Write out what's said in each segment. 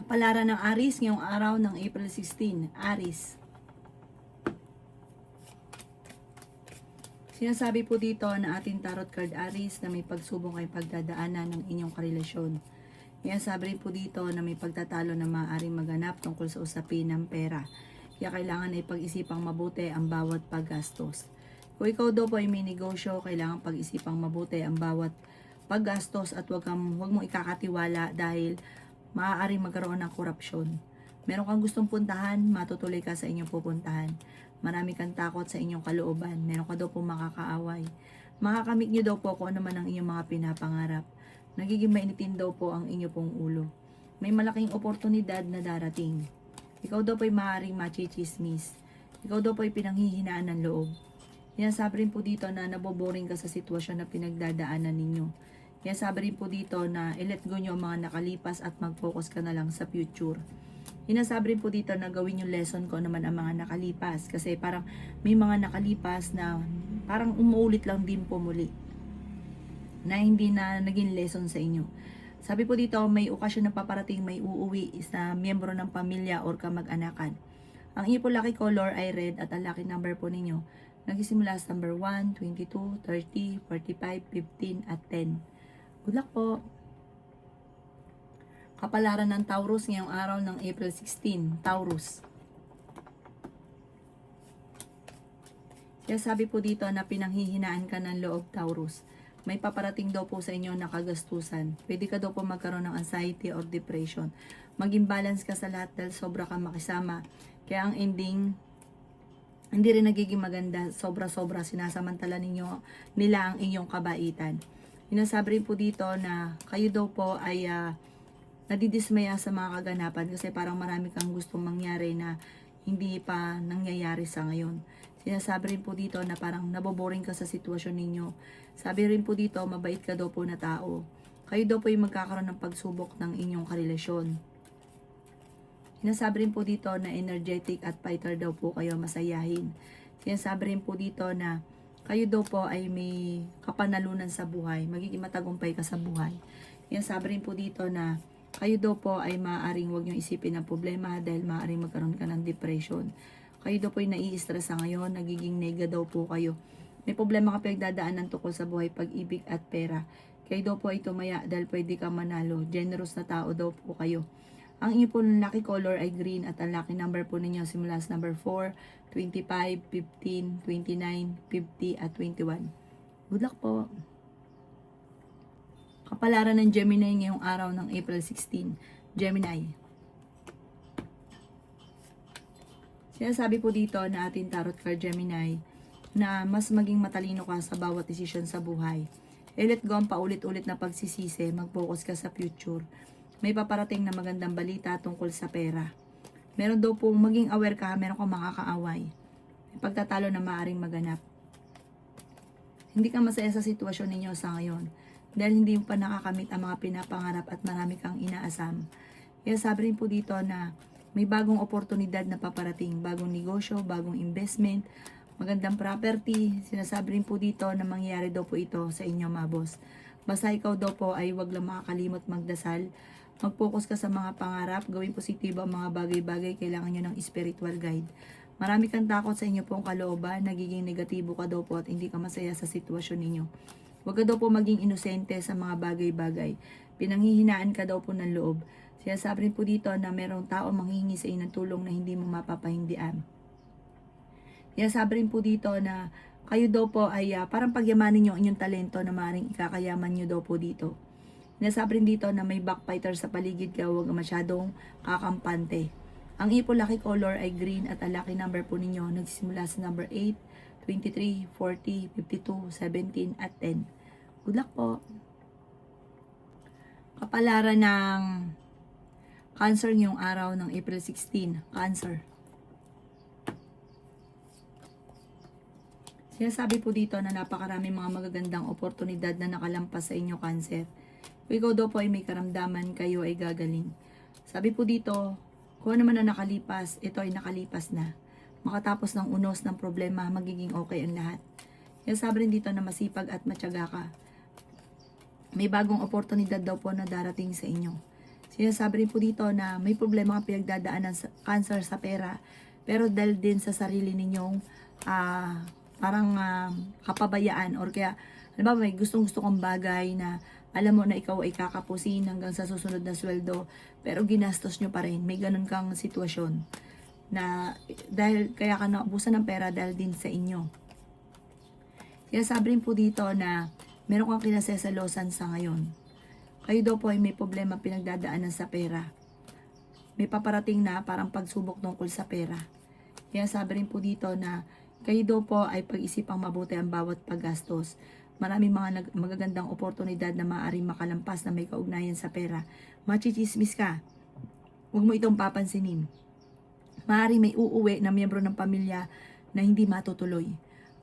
Kapalaran ng Aries ngayong araw ng April 16. Aries. Sinasabi po dito na ating tarot card Aries na may pagsubok ay pagdadaanan ng inyong karelasyon. Sinasabi rin po dito na may pagtatalo na maaaring maganap tungkol sa usapin ng pera. Kaya kailangan ay pag-isipang mabuti ang bawat paggastos. Kung ikaw daw po ay may negosyo, kailangan pag-isipang mabuti ang bawat paggastos at huwag mong ikakatiwala dahil maaaring magkaroon ng korupsyon. Meron kang gustong puntahan, matutuloy ka sa inyong pupuntahan. Marami kang takot sa inyong kalooban. Meron ka daw po makakaaway. Makakamit nyo daw po kung ano man ang inyong mga pinapangarap. Nagiging mainitin daw po ang inyo pong ulo. May malaking oportunidad na darating. Ikaw daw po ay maaaring machichismis. Ikaw daw po ay pinanghihinaan ng loob. Sinasabi rin po dito na naboboring ka sa sitwasyon na pinagdadaanan ninyo. Sinasabi rin po dito na i-let go nyo ang mga nakalipas at mag-focus ka na lang sa future. Sinasabi rin po dito na gawin yung lesson ko naman ang mga nakalipas. Kasi parang may mga nakalipas na parang umuulit lang din po muli. Na hindi na naging lesson sa inyo. Sabi po dito, may okasyon na paparating, may uuwi sa miyembro ng pamilya or kamag-anakan. Ang inyo po lucky color ay red at ang lucky number po ninyo nagsisimula sa number 1, 22, 30, 45, 15 at 10. Good luck po! Kapalaran ng Taurus ngayong araw ng April 16. Taurus. Kaya sabi po dito na pinanghihinaan ka ng loob, Taurus. May paparating daw po sa inyo na kagastusan. Pwede ka daw po magkaroon ng anxiety or depression. Maging balance ka sa lahat dahil sobra kang makisama. Kaya ang ending, hindi rin nagiging maganda. Sobra-sobra sinasamantala nila ang inyong kabaitan. Sinasabi rin po dito na kayo daw po ay nadidismaya sa mga kaganapan kasi parang marami kang gustong mangyari na hindi pa nangyayari sa ngayon. Sinasabi rin po dito na parang naboboring ka sa sitwasyon ninyo. Sabi rin po dito, mabait ka daw po na tao. Kayo daw po ay magkakaroon ng pagsubok ng inyong karelasyon. Sinasabi rin po dito na energetic at fighter daw po kayo, masayahin. Sinasabi rin po dito na kayo daw po ay may kapanalunan sa buhay. Magiging matagumpay ka sa buhay. Sinasabi rin po dito na kayo daw po ay maaaring huwag nyo isipin ng problema dahil maaaring magkaroon ka ng depression. Kayo daw po ay nai-stress sa ngayon, nagiging nega daw po kayo. May problema ka pinagdadaanan tungkol sa buhay, pag-ibig at pera. Kayo daw po ay tumaya dahil pwede ka manalo. Generous na tao daw po kayo. Ang inyo po lucky color ay green at ang lucky number po ninyo simula sa number 4, 25, 15, 29, 50 at 21. Good luck po! Kapalaran ng Gemini ngayong araw ng April 16. Gemini. Sinasabi po dito na ating tarot card Gemini na mas maging matalino ka sa bawat desisyon sa buhay. I-let go ang paulit-ulit na pagsisisi, mag-focus ka sa future. May paparating na magandang balita tungkol sa pera. Meron daw pong maging aware ka, meron kang makakaaway. May pagtatalo na maaaring maganap. Hindi ka masaya sa sitwasyon ninyo sa ngayon dahil hindi mo pa nakakamit ang mga pinapangarap at marami kang inaasam. Kaya sabi rin po dito na may bagong oportunidad na paparating, bagong negosyo, bagong investment, magandang property. Sinasabi rin po dito na mangyayari daw po ito sa inyo, mga boss. Basta ikaw daw po ay wag lang makakalimot magdasal. Mag-focus ka sa mga pangarap, gawin positibo ang mga bagay-bagay, kailangan nyo ng spiritual guide. Marami kang takot sa inyo pong kalooban, nagiging negatibo ka daw po at hindi ka masaya sa sitwasyon ninyo. Huwag ka daw po maging inosente sa mga bagay-bagay. Pinanghihinaan ka daw po ng loob. Sinasabi rin po dito na merong tao manghihingi sa inyo ng tulong na hindi mo mapapahindian. Sinasabi rin po dito na kayo daw po ay parang pagyamanin nyo ang inyong talento na maaaring ikakayaman nyo daw po dito. Sinasabi rin dito na may backfighter sa paligid ka, huwag masyadong kakampante. Ang iyo po lucky color ay green at ang lucky number po ninyo nagsisimula sa number 8, 23, 40, 52, 17 at 10. Good luck po! Kapalaran ng Cancer ngayong araw ng April 16. Cancer. Sinasabi po dito na napakaraming mga magagandang oportunidad na nakalampas sa inyo, Cancer. Kung ikaw daw po ay may karamdaman, kayo ay gagaling. Sabi po dito, kung ano man na nakalipas, ito ay nakalipas na. Makatapos ng unos ng problema, magiging okay ang lahat. Kaya sabi rin dito na masipag at matyaga ka. May bagong oportunidad daw po na darating sa inyo. Sinasabi rin po dito na may problema kang pinagdadaanan sa cancer sa pera, pero dahil din sa sarili ninyong kapabayaan, or kaya alam ba, may gustong-gusto kang bagay na alam mo na ikaw ay kakapusin hanggang sa susunod na sweldo, pero ginastos nyo pa rin. May ganun kang sitwasyon na dahil kaya ka naubusan ng pera dahil din sa inyo. Sinasabi rin po dito na meron kang kinasesalosan sa ngayon. Kayo daw po ay may problema pinagdadaanan sa pera. May paparating na parang pagsubok tungkol sa pera. Kaya sabi rin po dito na kayo daw po ay pag-isipang mabuti ang bawat paggastos. Maraming mga magagandang oportunidad na maaaring makalampas na may kaugnayan sa pera. Machichismis ka. Huwag mo itong papansinin. Maaaring may uuwi na miyembro ng pamilya na hindi matutuloy.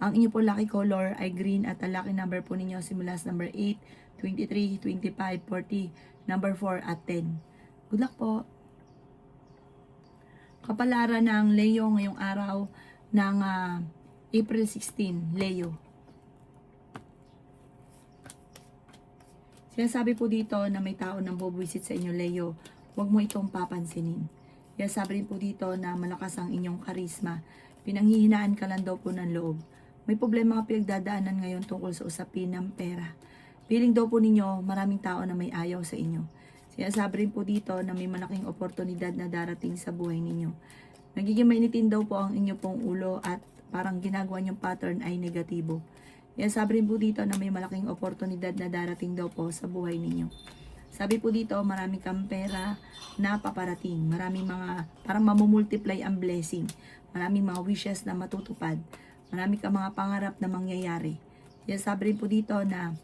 Ang inyo po lucky color ay green at ang lucky number po ninyo simula sa number 8, 23, 25, 40, number 4 at 10. Good luck po. Kapalaran ng Leo ngayong araw ng April 16, Leo. Sinasabi po dito na may tao nang bubwisit sa inyo, Leo. Huwag mo itong papansinin. Sinasabi rin po dito na malakas ang inyong karisma. Pinanghihinaan ka lang daw po ng loob. May problema ka pinagdadaanan ngayon tungkol sa usapin ng pera. Feeling daw po ninyo maraming tao na may ayaw sa inyo. Sinasabi rin po dito na may malaking oportunidad na darating sa buhay ninyo. Nagiging mainitin daw po ang inyo pong ulo at parang ginagawa niyong pattern ay negatibo. Sinasabi rin po dito na may malaking oportunidad na darating daw po sa buhay ninyo. Sabi po dito, marami kang pera na paparating. Maraming mga, parang mamumultiply ang blessing. Maraming mga wishes na matutupad. Marami kang mga pangarap na mangyayari. Sabi rin po dito na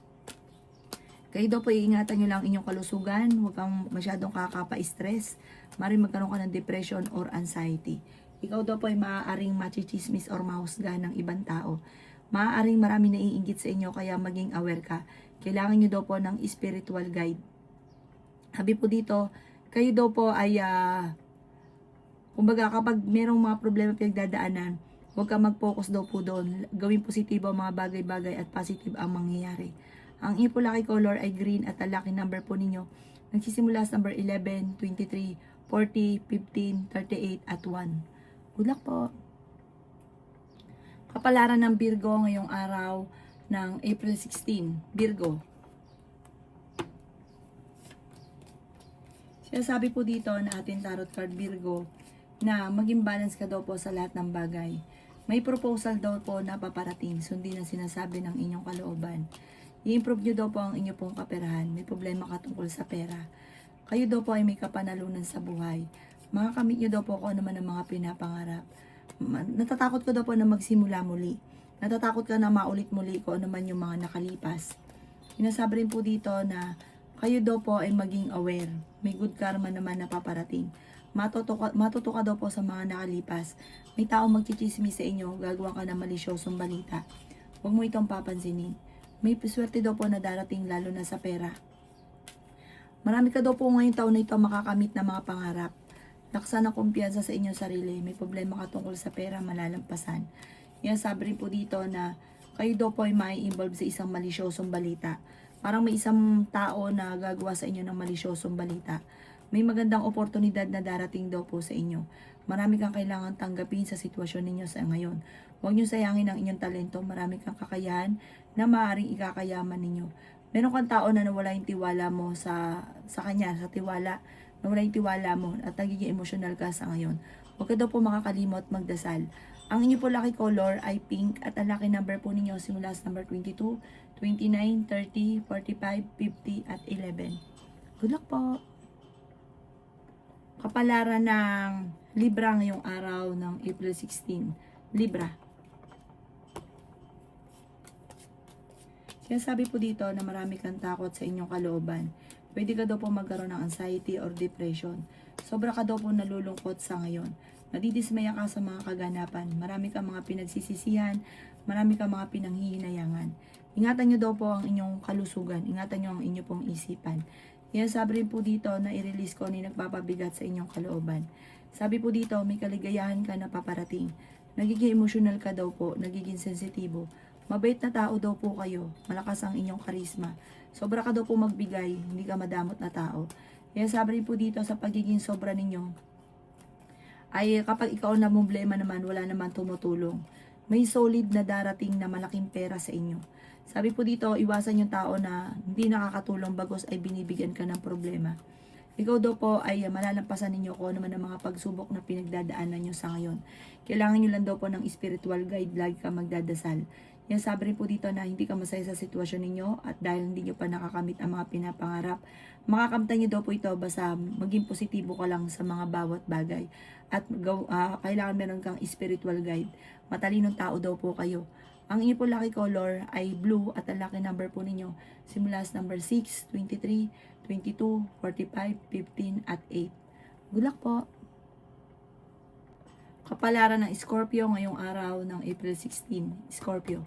kayo daw po iingatan nyo lang inyong kalusugan. Huwag kang masyadong kakapa-stress. Maaaring magkaroon ka ng depression or anxiety. Ikaw daw po ay maaaring machichismis or mahusgahan ng ibang tao. Maaaring marami naiinggit sa inyo kaya maging aware ka. Kailangan nyo daw po ng spiritual guide. Sabi po dito, kayo daw po ay kumbaga kapag merong mga problema pinagdadaanan, huwag ka mag-focus daw po doon. Gawing positibo ang mga bagay-bagay at positive ang mangyayari. Ang inyo po lucky color ay green at ang lucky number po ninyo nagsisimula sa number 11, 23, 40, 15, 38 at 1. Good luck po. Kapalaran ng Virgo ngayong araw ng April 16. Virgo. Sinasabi po dito na ating tarot card Virgo na maging balance ka daw po sa lahat ng bagay. May proposal daw po na paparating, sundin ang sinasabi ng inyong kalooban. I-improve nyo daw po ang inyong pong kaperahan. May problema ka tungkol sa pera. Kayo daw po ay may kapanalunan sa buhay. Makakamit nyo daw po kung ano man ang mga pinapangarap. Natatakot ka daw po na magsimula muli. Natatakot ka na maulit muli kung ano man yung mga nakalipas. Sinasabi rin po dito na kayo daw po ay maging aware. May good karma naman na paparating. Matuto ka daw po sa mga nakalipas. May tao magchichismis sa inyo, gagawa ka ng malisyosong balita. Huwag mo itong papansinin. May swerte daw po na darating lalo na sa pera. Marami ka daw po ngayong taon na ito makakamit na mga pangarap. Laksan ang kumpiyansa sa inyong sarili. May problema ka tungkol sa pera, malalampasan. Yan, sabi rin po dito na kayo daw po ay mai-involve sa isang malisyosong balita. Parang may isang tao na gagawa sa inyo ng malisyosong balita. May magandang oportunidad na darating daw po sa inyo. Marami kang kailangan tanggapin sa sitwasyon ninyo sa ngayon. Huwag niyo sayangin ang inyong talento. Marami kang kakayahan na maaaring ikakayaman ninyo. Meron kang tao na nawala yung tiwala mo sa kanya, sa tiwala. Nawala yung tiwala mo at nagiging emotional ka sa ngayon. Huwag ka daw po makakalimot magdasal. Ang inyo po lucky color ay pink at ang lucky number po ninyo simula sa number 22, 29, 30, 45, 50 at 11. Good luck po! Kapalaran ng Libra ngayong araw ng April 16. Libra. Sinasabi po dito na marami kang takot sa inyong kalooban. Pwede ka daw po magkaroon ng anxiety or depression. Sobra ka daw po nalulungkot sa ngayon. Nadidismaya ka sa mga kaganapan. Marami kang mga pinagsisisihan. Marami kang mga pinanghihinayangan. Ingatan nyo daw po ang inyong kalusugan. Ingatan nyo ang inyong pong isipan. Yan, sabi rin po dito na i-release ko ni nagpapabigat sa inyong kalooban. Sabi po dito, may kaligayahan ka na paparating. Nagiging emotional ka daw po, nagiging sensitibo. Mabait na tao daw po kayo, malakas ang inyong karisma. Sobra ka daw po magbigay, hindi ka madamot na tao. Yan sabi rin po dito sa pagiging sobra ninyo, ay kapag ikaw na problema naman, wala naman tumutulong. May solid na darating na malaking pera sa inyo. Sabi po dito, iwasan yung tao na hindi nakakatulong bagos ay binibigyan ka ng problema. Ikaw daw po ay malalampasan ninyo kung ano man ang mga pagsubok na pinagdadaanan nyo sa ngayon. Kailangan nyo lang daw po ng spiritual guide, lagi ka magdadasal. Yan sabi rin po dito na hindi ka masaya sa sitwasyon ninyo at dahil hindi nyo pa nakakamit ang mga pinapangarap, makakamtan nyo daw po ito basta maging positibo ka lang sa mga bawat bagay. At kailangan meron kang spiritual guide. Matalinong tao daw po kayo. Ang inyo po lucky color ay blue at ang lucky number po ninyo simula sa number 6, 23, 22, 45, 15 at 8. Good luck po! Kapalaran ng Scorpio ngayong araw ng April 16. Scorpio.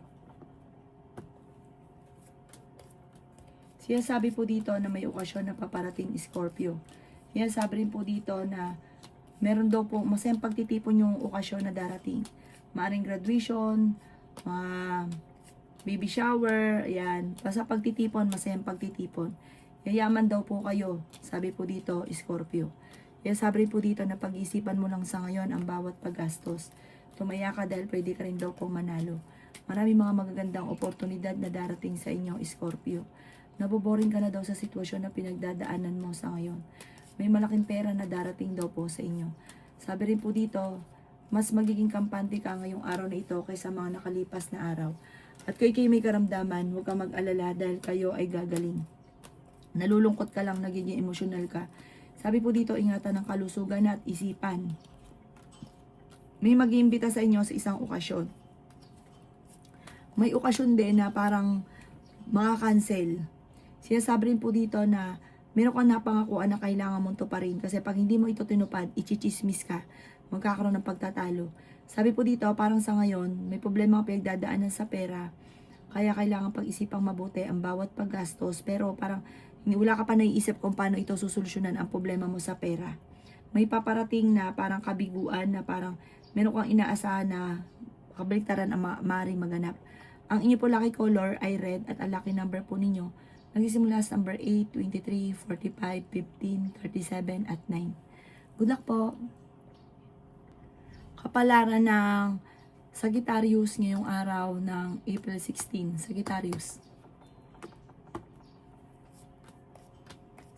Siya sabi po dito na may okasyon na paparating Scorpio. Siya sabi rin po dito na meron daw po masayang pagtitipon yung okasyon na darating. Maaring graduation, baby shower, ayan. Basta pagtitipon, masayang pagtitipon. Yayaman daw po kayo, sabi po dito, Scorpio. Kaya sabi po dito na pag-isipan mo lang sa ngayon ang bawat paggastos. Tumaya ka dahil pwede ka rin daw pong manalo. Marami mga magagandang oportunidad na darating sa inyo, Scorpio. Naboboring ka na daw sa sitwasyon na pinagdadaanan mo sa ngayon. May malaking pera na darating daw po sa inyo. Sabi rin po dito, mas magiging kampante ka ngayong araw na ito kaysa mga nakalipas na araw. At kung kayo may karamdaman, huwag kang mag-alala dahil kayo ay gagaling. Nalulungkot ka lang, nagiging emosyonal ka. Sabi po dito, ingatan ng kalusugan at isipan. May mag-iimbita sa inyo sa isang okasyon. May okasyon din na parang maka-cancel. Sinasabi rin po dito na meron kang napangakuan na kailangan mong tuparin kasi pag hindi mo ito tinupad, ichichismis ka, magkakaroon ng pagtatalo. Sabi po dito, parang sa ngayon, may problema kang pinagdadaanan sa pera, kaya kailangan pag-isipang mabuti ang bawat paggastos, pero parang wala ka pa naiisip kung paano ito susolusyonan ang problema mo sa pera. May paparating na parang kabiguan na parang meron kang inaasahan na kabaliktaran ang maaaring maganap. Ang inyo po lucky color ay red at ang lucky number po ninyo nagsisimula sa number 8, 23, 45, 15, 37 at 9. Good luck po! Kapalaran ng Sagittarius ngayong araw ng April 16. Sagittarius.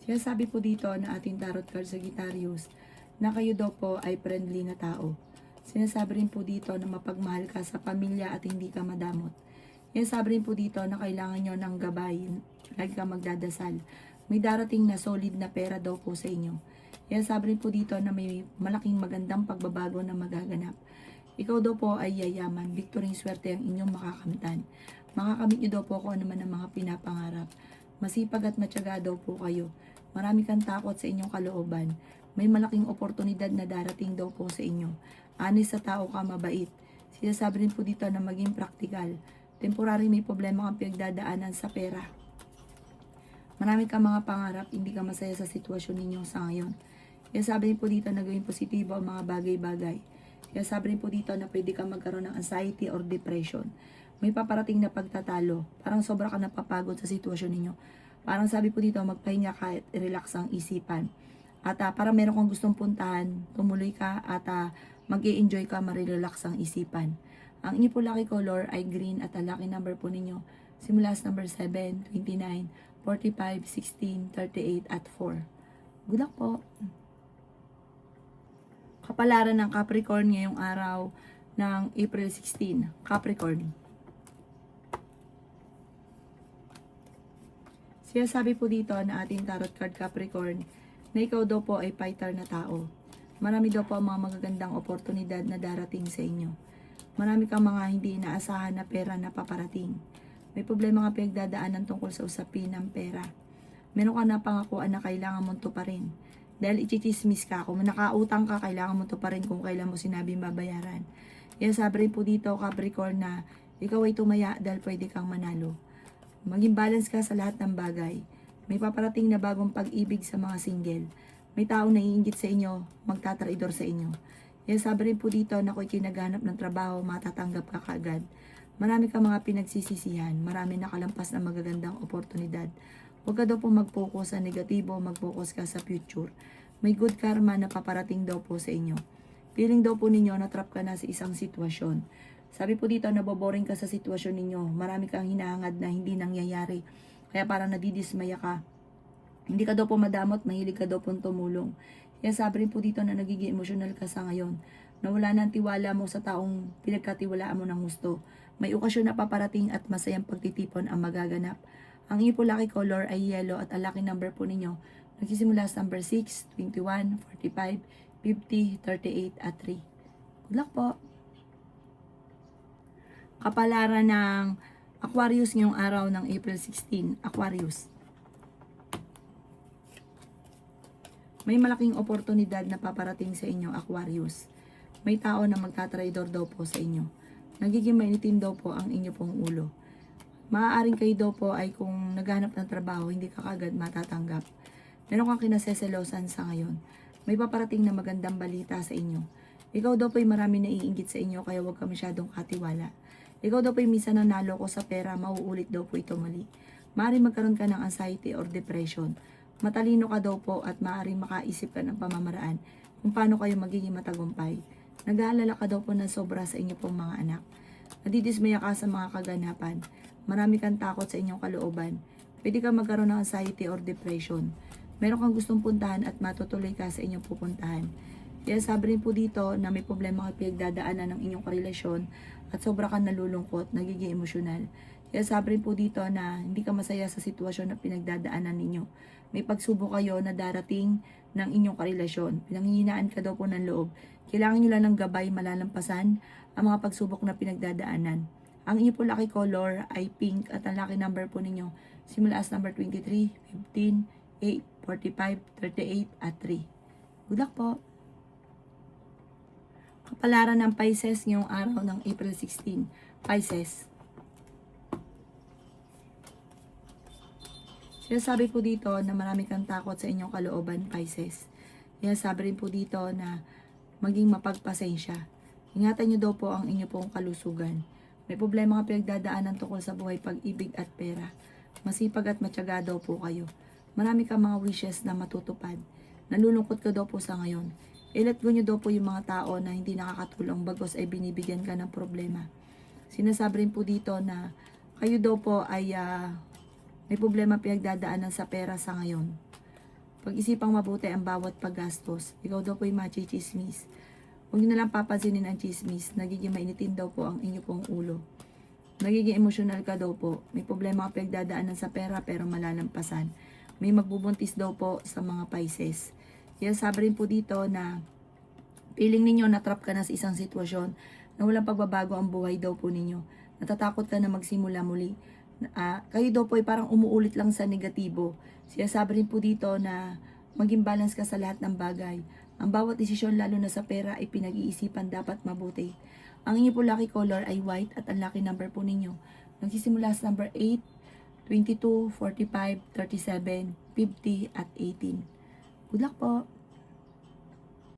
Sinasabi po dito na ating tarot card Sagittarius na kayo daw po ay friendly na tao. Sinasabi rin po dito na mapagmahal ka sa pamilya at hindi ka madamot. Sinasabi rin po dito na kailangan nyo ng gabay. Lagi ka magdadasal. May darating na solid na pera daw po sa inyo. Sinasabi rin po dito na may malaking magandang pagbabago na magaganap. Ikaw daw po ay yayaman. Victory swerte ang inyong makakamtan. Makakamit nyo daw po kung ano man ang mga pinapangarap. Masipag at matyaga daw po kayo. Marami kang takot sa inyong kalooban. May malaking oportunidad na darating daw po sa inyo. Honest sa tao ka, mabait. Sinasabi rin po dito na maging praktikal. Temporary may problema kang pinagdadaanan sa pera. Marami kang mga pangarap, hindi ka masaya sa sitwasyon ninyo sa ngayon. Kaya sabi rin po dito na gawin positibo ang mga bagay-bagay. Kaya sabi rin po dito na pwede kang magkaroon ng anxiety or depression. May paparating na pagtatalo. Parang sobra ka napapagod sa sitwasyon ninyo. Parang sabi po dito, magpahinga ka at relax ang isipan. At parang meron kang gustong puntahan, tumuloy ka at mag-i-enjoy ka, marirelax ang isipan. Ang inyo po lucky color ay green at ang lucky number po ninyo simula sa number 7, 29, 45, 16, 38 at 4. Good luck po! Kapalaran ng Capricorn ngayong araw ng April 16. Capricorn. Siya sabi po dito na ating tarot card Capricorn na ikaw daw po ay fighter na tao. Marami daw po ang mga magagandang oportunidad na darating sa inyo. Marami kang mga hindi inaasahan na pera na paparating. May problema ka pinagdadaanan tungkol sa usapin ng pera. Meron ka na pangakuan na kailangan mong tuparin. Dahil ichichismis ka, kung nakautang ka, kailangan mong tuparin kung kailan mo sinabi mabayaran. Kaya sabi rin po dito, Capricorn, na ikaw ay tumaya dahil pwede kang manalo. Maging balance ka sa lahat ng bagay. May paparating na bagong pag-ibig sa mga single. May tao na iinggit sa inyo, magtatraidor sa inyo. Kaya sabi rin po dito na kung kinaghanap ng trabaho, matatanggap ka kaagad. Marami kang mga pinagsisisihan, marami nakalampas na magagandang oportunidad. Huwag ka daw po mag-focus sa negatibo, mag-focus ka sa future. May good karma na paparating daw po sa inyo. Feeling daw po ninyo na trap ka na sa isang sitwasyon. Sabi po dito, naboboring ka sa sitwasyon ninyo. Marami kang hinahangad na hindi nangyayari. Kaya parang nadidismaya ka. Hindi ka daw po madamot, mahilig ka daw po tumulong. Kaya sabi rin po dito na nagiging emotional ka sa ngayon. Nawala na ang tiwala mo sa taong pinagkatiwalaan mo ng gusto. May okasyon na paparating at masayang pagtitipon ang magaganap. Ang inyo po lucky color ay yellow at ang lucky number po ninyo nagsisimula sa number 6, 21, 45, 50, 38 at 3. Good luck po! Kapalaran ng Aquarius ngayong araw ng April 16, Aquarius. May malaking oportunidad na paparating sa inyo, Aquarius. May tao na magtatraidor daw po sa inyo. Nagiging mainitin daw po ang inyo pong ulo. Maaaring kayo daw po ay kung naghanap ng trabaho, hindi ka kagad matatanggap. Meron kang kinaseselosan sa ngayon. May paparating na magandang balita sa inyo. Ikaw daw po ay marami naiinggit sa inyo kaya huwag ka masyadong katiwala. Ikaw daw po ay minsan nanalo ko sa pera, mauulit daw po ito mali. Maaaring magkaroon ka ng anxiety or depression. Matalino ka daw po at maaaring makaisip ka ng pamamaraan kung paano kayo magiging matagumpay. Nag-aalala ka daw po ng sobra sa inyo pong mga anak. Nadidismaya ka sa mga kaganapan. Marami kang takot sa inyong kalooban. Pwede kang magkaroon ng anxiety or depression. Meron kang gustong puntahan at matutuloy ka sa inyong pupuntahan. Kaya sabi rin po dito na may problema kayo pinagdadaanan ng inyong karelasyon at sobra kang nalulungkot, nagiging emosyonal. Kaya sabi rin po dito na hindi ka masaya sa sitwasyon na pinagdadaanan ninyo. May pagsubok kayo na darating ng inyong karelasyon. Pinanghihinaan ka daw po ng loob. Kailangan nyo lang ng gabay malalampasan ang mga pagsubok na pinagdadaanan. Ang inyo po lucky color ay pink at ang lucky number po ninyo simula as number 23, 15, 8, 45, 38 at 3. Good luck po! Kapalaran ng Pisces ngayong araw ng April 16. Pisces. Sinasabi po dito na marami kang takot sa inyong kalooban, Pisces. Sinasabi rin po dito na maging mapagpasensya. Ingatan nyo daw po ang inyo pong kalusugan. May problema ka pinagdadaanan tungkol sa buhay, pag-ibig at pera. Masipag at matyaga daw po kayo. Marami kang mga wishes na matutupad. Nalulungkot ka daw po sa ngayon. I-let go nyo daw po yung mga tao na hindi nakakatulong bagos ay binibigyan ka ng problema. Sinasabi rin po dito na kayo daw po ay may problema pinagdadaanan sa pera sa ngayon. Pag-isipang mabuti ang bawat paggastos. Ikaw daw po ay machichismis. Huwag nyo na lang papansinin ang chismis. Nagiging mainitin daw po ang inyo pong ulo. Nagiging emosyonal ka daw po. May problema ka pinagdadaanan sa pera pero malalampasan. May magbubuntis daw po sa mga Pisces. Kaya sabi rin po dito na feeling ninyo na trap ka na sa isang sitwasyon na walang pagbabago ang buhay daw po ninyo. Natatakot ka na magsimula muli. Kayo daw po ay parang umuulit lang sa negatibo. Siya sabi rin po dito na maging balance ka sa lahat ng bagay. Ang bawat desisyon lalo na sa pera ay pinag-iisipan dapat mabuti. Ang inyo po lucky color ay white at ang lucky number po ninyo nagsisimula sa number 8, 22, 45, 37, 50 at 18. Good luck po!